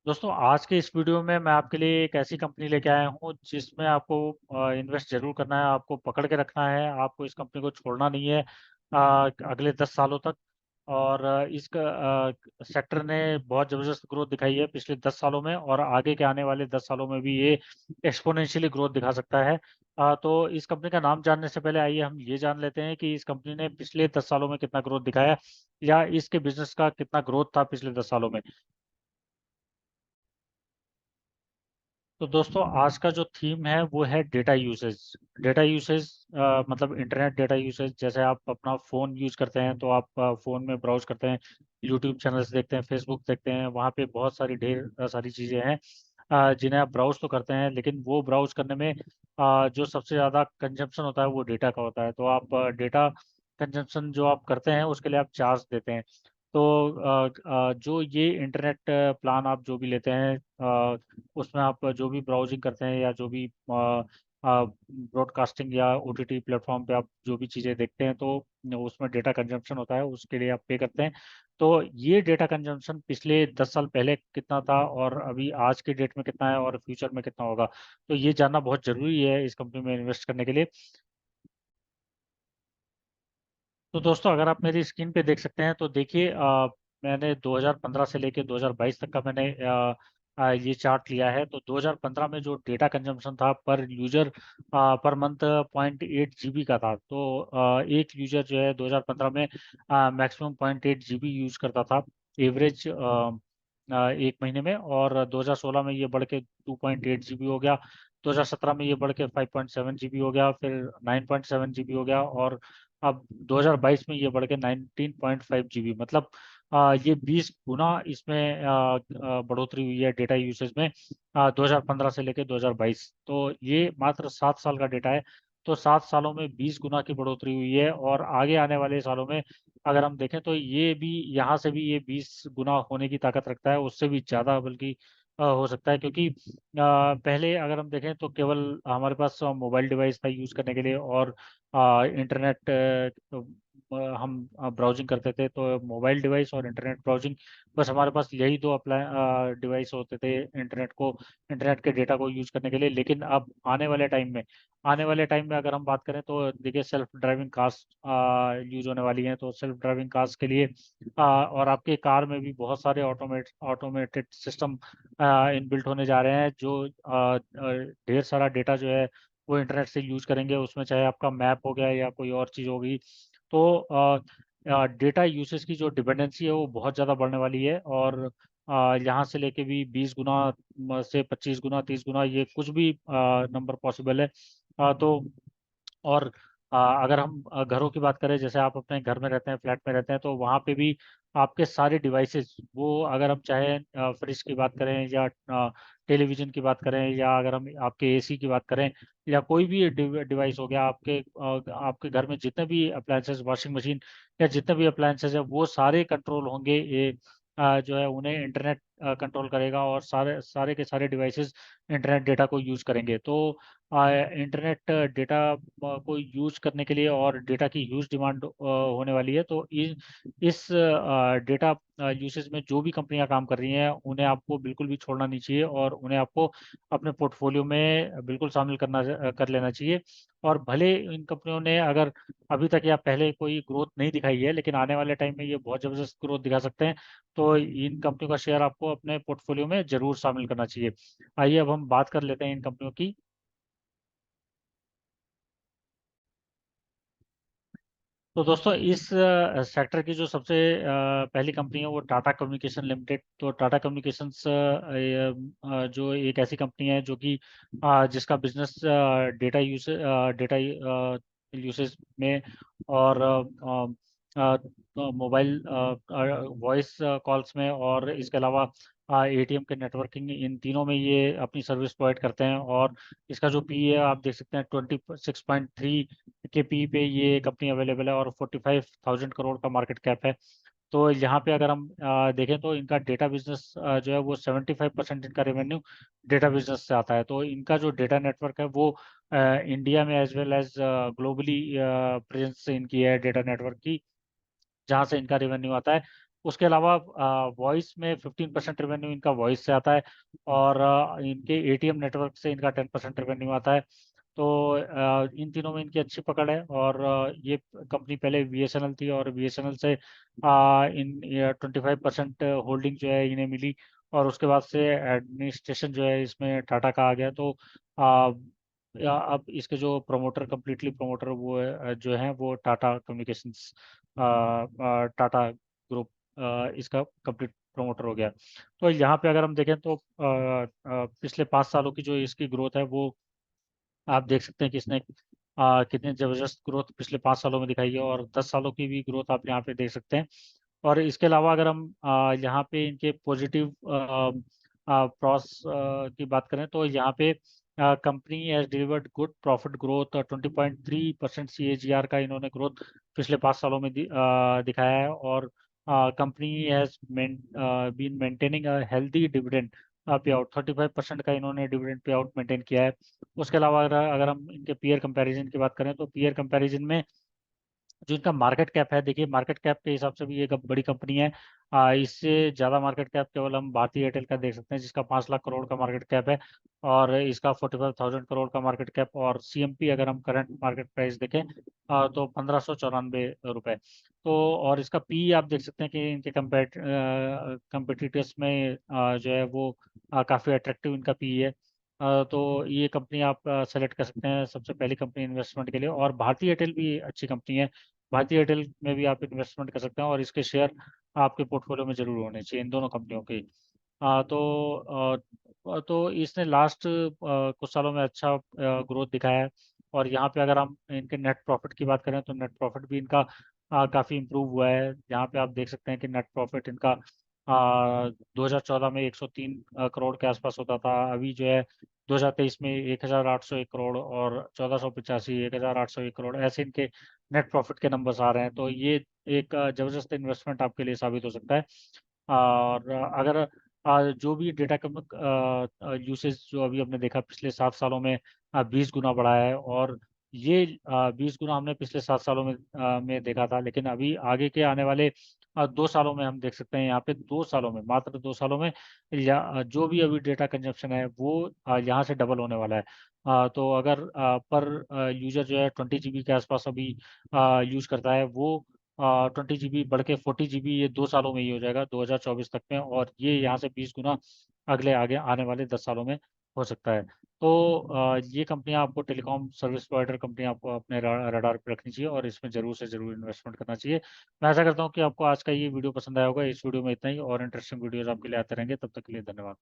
दोस्तों आज के इस वीडियो में मैं आपके लिए एक ऐसी कंपनी लेके आया हूँ जिसमें आपको इन्वेस्ट जरूर करना है। आपको पकड़ के रखना है। आपको इस कंपनी को छोड़ना नहीं है अगले 10 सालों तक। और इस सेक्टर ने बहुत ज़बरदस्त ग्रोथ दिखाई है पिछले 10 सालों में, और आगे के आने वाले 10 सालों में भी ये एक्सपोनेंशियली ग्रोथ दिखा सकता है। तो इस कंपनी का नाम जानने से पहले आइए हम ये जान लेते हैं कि इस कंपनी ने पिछले 10 सालों में कितना ग्रोथ दिखाया, या इसके बिजनेस का कितना ग्रोथ था पिछले 10 सालों में। तो दोस्तों आज का जो थीम है वो है डेटा यूसेज। डेटा यूसेज मतलब इंटरनेट डेटा यूसेज। जैसे आप अपना फ़ोन यूज़ करते हैं तो आप फ़ोन में ब्राउज़ करते हैं, यूट्यूब चैनल्स देखते हैं, फेसबुक देखते हैं। वहाँ पे बहुत सारी ढेर सारी चीज़ें हैं जिन्हें आप ब्राउज़ तो करते हैं, लेकिन वो ब्राउज़ करने में जो सबसे ज़्यादा कंजम्पशन होता है वो डेटा का होता है। तो आप डेटा कंजम्पशन जो आप करते हैं उसके लिए आप चार्ज देते हैं। तो जो ये इंटरनेट प्लान आप जो भी लेते हैं, उसमें आप जो भी ब्राउजिंग करते हैं या जो भी ब्रॉडकास्टिंग या ओटीटी प्लेटफॉर्म पे आप जो भी चीज़ें देखते हैं, तो उसमें डेटा कंजम्पशन होता है, उसके लिए आप पे करते हैं। तो ये डेटा कंजम्पशन पिछले 10 साल पहले कितना था और अभी आज के डेट में कितना है और फ्यूचर में कितना होगा, तो ये जानना बहुत ज़रूरी है इस कंपनी में इन्वेस्ट करने के लिए। तो दोस्तों अगर आप मेरी स्क्रीन पे देख सकते हैं तो देखिए, मैंने 2015 से लेके 2022 तक का मैंने ये चार्ट लिया है। तो 2015 में जो डेटा कंजम्पशन था पर यूजर पर मंथ 0.8 GB का था। तो एक यूजर जो है 2015 में मैक्सिमम 0.8 GB यूज करता था एवरेज एक महीने में। और 2016 में ये बढ़ के 2.8 GB हो गया। 2017 में ये बढ़ के 5.7 GB हो गया, फिर 9.7 GB हो गया, और अब 2022 में ये बढ़ के 19.5 GB, मतलब ये 20 गुना इसमें बढ़ोतरी हुई है डेटा यूसेज में 2015 से लेकर 2022। तो ये मात्र 7 साल का डेटा है। तो 7 सालों में 20 गुना की बढ़ोतरी हुई है, और आगे आने वाले सालों में अगर हम देखें तो ये भी, यहाँ से भी ये 20 गुना होने की ताकत रखता है, उससे भी ज़्यादा बल्कि हो सकता है। क्योंकि पहले अगर हम देखें तो केवल हमारे पास मोबाइल डिवाइस था यूज़ करने के लिए, और इंटरनेट हम ब्राउजिंग करते थे। तो मोबाइल डिवाइस और इंटरनेट ब्राउजिंग, बस हमारे पास यही दो अप्लाई डिवाइस होते थे इंटरनेट के डेटा को यूज़ करने के लिए। लेकिन अब आने वाले टाइम में अगर हम बात करें तो देखिए, सेल्फ ड्राइविंग कार्स यूज़ होने वाली हैं। तो सेल्फ ड्राइविंग कार्स के लिए और आपके कार में भी बहुत सारे ऑटोमेटेड सिस्टम इनबिल्ट होने जा रहे हैं, जो ढेर सारा डेटा जो है वो इंटरनेट से यूज़ करेंगे। उसमें चाहे आपका मैप हो गया या कोई और चीज़ होगी। तो डेटा यूसेज की जो डिपेंडेंसी है वो बहुत ज़्यादा बढ़ने वाली है। और यहाँ से लेके भी 20 गुना से 25 गुना, 30 गुना, ये कुछ भी नंबर पॉसिबल है। तो और अगर हम घरों की बात करें, जैसे आप अपने घर में रहते हैं, फ्लैट में रहते हैं, तो वहाँ पे भी आपके सारे डिवाइसेस, वो अगर हम चाहें फ्रिज की बात करें या टेलीविज़न की बात करें, या अगर हम आपके एसी की बात करें, या कोई भी डिवाइस हो गया, आपके घर में जितने भी अप्लायंसेस, वॉशिंग मशीन या जितने भी अप्लायंसेस हैं, वो सारे कंट्रोल होंगे। ये जो है उन्हें इंटरनेट कंट्रोल करेगा, और सारे सारे के सारे डिवाइसेस इंटरनेट डेटा को यूज़ करेंगे। तो इंटरनेट डेटा को यूज़ करने के लिए और डेटा की ह्यूज डिमांड होने वाली है। तो इस डेटा यूसेज में जो भी कंपनियां काम कर रही हैं, उन्हें आपको बिल्कुल भी छोड़ना नहीं चाहिए, और उन्हें आपको अपने पोर्टफोलियो में बिल्कुल शामिल कर लेना चाहिए। और भले इन कंपनियों ने अगर अभी तक या पहले कोई ग्रोथ नहीं दिखाई है, लेकिन आने वाले टाइम में ये बहुत ज़बरदस्त ग्रोथ दिखा सकते हैं। तो इन कंपनियों का शेयर आपको अपने पोर्टफोलियो में ज़रूर शामिल करना चाहिए। आइए अब हम बात कर लेते हैं इन कंपनियों की। तो दोस्तों इस सेक्टर की जो सबसे पहली कंपनी है वो टाटा कम्युनिकेशन लिमिटेड। तो टाटा कम्युनिकेशंस जो एक ऐसी कंपनी है जो कि जिसका बिजनेस डेटा यूसेज में, और मोबाइल वॉइस कॉल्स में, और इसके अलावा एटीएम के नेटवर्किंग, इन तीनों में ये अपनी सर्विस प्रोवाइड करते हैं। और इसका जो पी है आप देख सकते हैं, 26.3 के पी पे ये कंपनी अवेलेबल है, और 45,000 करोड़ का मार्केट कैप है। तो यहाँ पे अगर हम देखें तो इनका डेटा बिजनेस जो है वो 75% इनका रेवेन्यू डेटा बिजनेस से आता है। तो इनका जो डेटा नेटवर्क है वो इंडिया में as well as globally presence इनकी है डेटा नेटवर्क की, जहाँ से इनका रेवेन्यू आता है। उसके अलावा वॉइस में 15% रेवेन्यू इनका वॉइस से आता है, और इनके एटीएम नेटवर्क से इनका 10% रेवेन्यू आता है। तो इन तीनों में इनकी अच्छी पकड़ है, और ये कंपनी पहले बीएसएनएल थी, और बीएसएनएल से इन 25% होल्डिंग जो है इन्हें मिली, और उसके बाद से एडमिनिस्ट्रेशन जो है इसमें टाटा का आ गया। तो आ, अब इसके जो प्रमोटर, कम्प्लीटली प्रमोटर वो जो हैं वो टाटा कम्युनिकेशंस, टाटा ग्रुप इसका कंप्लीट प्रमोटर हो गया। तो यहाँ पे अगर हम देखें तो पिछले 5 सालों की जो इसकी ग्रोथ है वो आप देख सकते हैं कि इसने कितनी जबरदस्त ग्रोथ पिछले 5 सालों में दिखाई है, और 10 सालों की भी ग्रोथ आप यहाँ पे देख सकते हैं। और इसके अलावा अगर हम यहाँ पे इनके पॉजिटिव प्रॉस की बात करें तो यहाँ पे company has delivered good profit growth, 20.3% CAGR का इन्होंने ग्रोथ पिछले 5 सालों में दिखाया है। और company has been maintaining a healthy dividend payout, 35% का इन्होंने डिविडेंड पे आउट मेंटेन किया है। उसके अलावा अगर अगर हम इनके पीयर कंपैरिजन की बात करें तो पीयर कंपैरिजन में जो इनका मार्केट कैप है, देखिए मार्केट कैप के हिसाब से भी ये बड़ी कंपनी है। इससे ज़्यादा मार्केट कैप केवल हम भारतीय एयरटेल का देख सकते हैं, जिसका 5 लाख करोड़ का मार्केट कैप है, और इसका 45,000 करोड़ का मार्केट कैप। और सीएमपी अगर हम करंट मार्केट प्राइस देखें तो 1594 रुपये। तो और इसका पी आप देख सकते हैं कि इनके कंपेटिटर्स में जो है वो काफ़ी अट्रैक्टिव इनका पी है। तो ये कंपनी आप सेलेक्ट कर सकते हैं सबसे पहली कंपनी इन्वेस्टमेंट के लिए। और भारतीय एयरटेल भी अच्छी कंपनी है, भारतीय एयरटेल में भी आप इन्वेस्टमेंट कर सकते हैं, और इसके शेयर आपके पोर्टफोलियो में जरूर होने चाहिए, इन दोनों कंपनियों के। तो इसने लास्ट कुछ सालों में अच्छा ग्रोथ दिखाया है। और यहाँ पे अगर हम इनके नेट प्रॉफिट की बात करें तो नेट प्रॉफिट भी इनका काफ़ी इम्प्रूव हुआ है। यहाँ पे आप देख सकते हैं कि नेट प्रॉफिट इनका 2014 में 103 करोड़ के आसपास होता था, अभी जो है 2023 में 1801 करोड़, और 1485, 1801 करोड़, ऐसे इनके नेट प्रॉफिट के नंबर्स आ रहे हैं। तो ये एक जबरदस्त इन्वेस्टमेंट आपके लिए साबित हो सकता है। और अगर जो भी डेटा यूसेज जो अभी हमने देखा पिछले 7 सालों में 20 गुना बढ़ा है, और ये 20 गुना हमने पिछले 7 सालों में देखा था, लेकिन अभी आगे के आने वाले 2 सालों में हम देख सकते हैं, यहाँ पे 2 सालों में, मात्र 2 सालों में जो भी अभी डेटा कंजप्शन है वो यहाँ से डबल होने वाला है। तो अगर पर यूजर जो है 20 GB के आसपास अभी यूज करता है, वो 20 GB बढ़ के 40 GB ये 2 सालों में ही हो जाएगा 2024 तक में, और ये यहाँ से 20 गुना अगले आगे आने वाले 10 सालों में हो सकता है। तो ये कंपनियां आपको, टेलीकॉम सर्विस प्रोवाइडर कंपनी आपको अपने रडार पे रखनी चाहिए, और इसमें जरूर से जरूर इन्वेस्टमेंट करना चाहिए। मैं आशा करता हूँ कि आपको आज का ये वीडियो पसंद आया होगा। इस वीडियो में इतना ही, और इंटरेस्टिंग वीडियोस आपके लिए आते रहेंगे। तब तक के लिए धन्यवाद।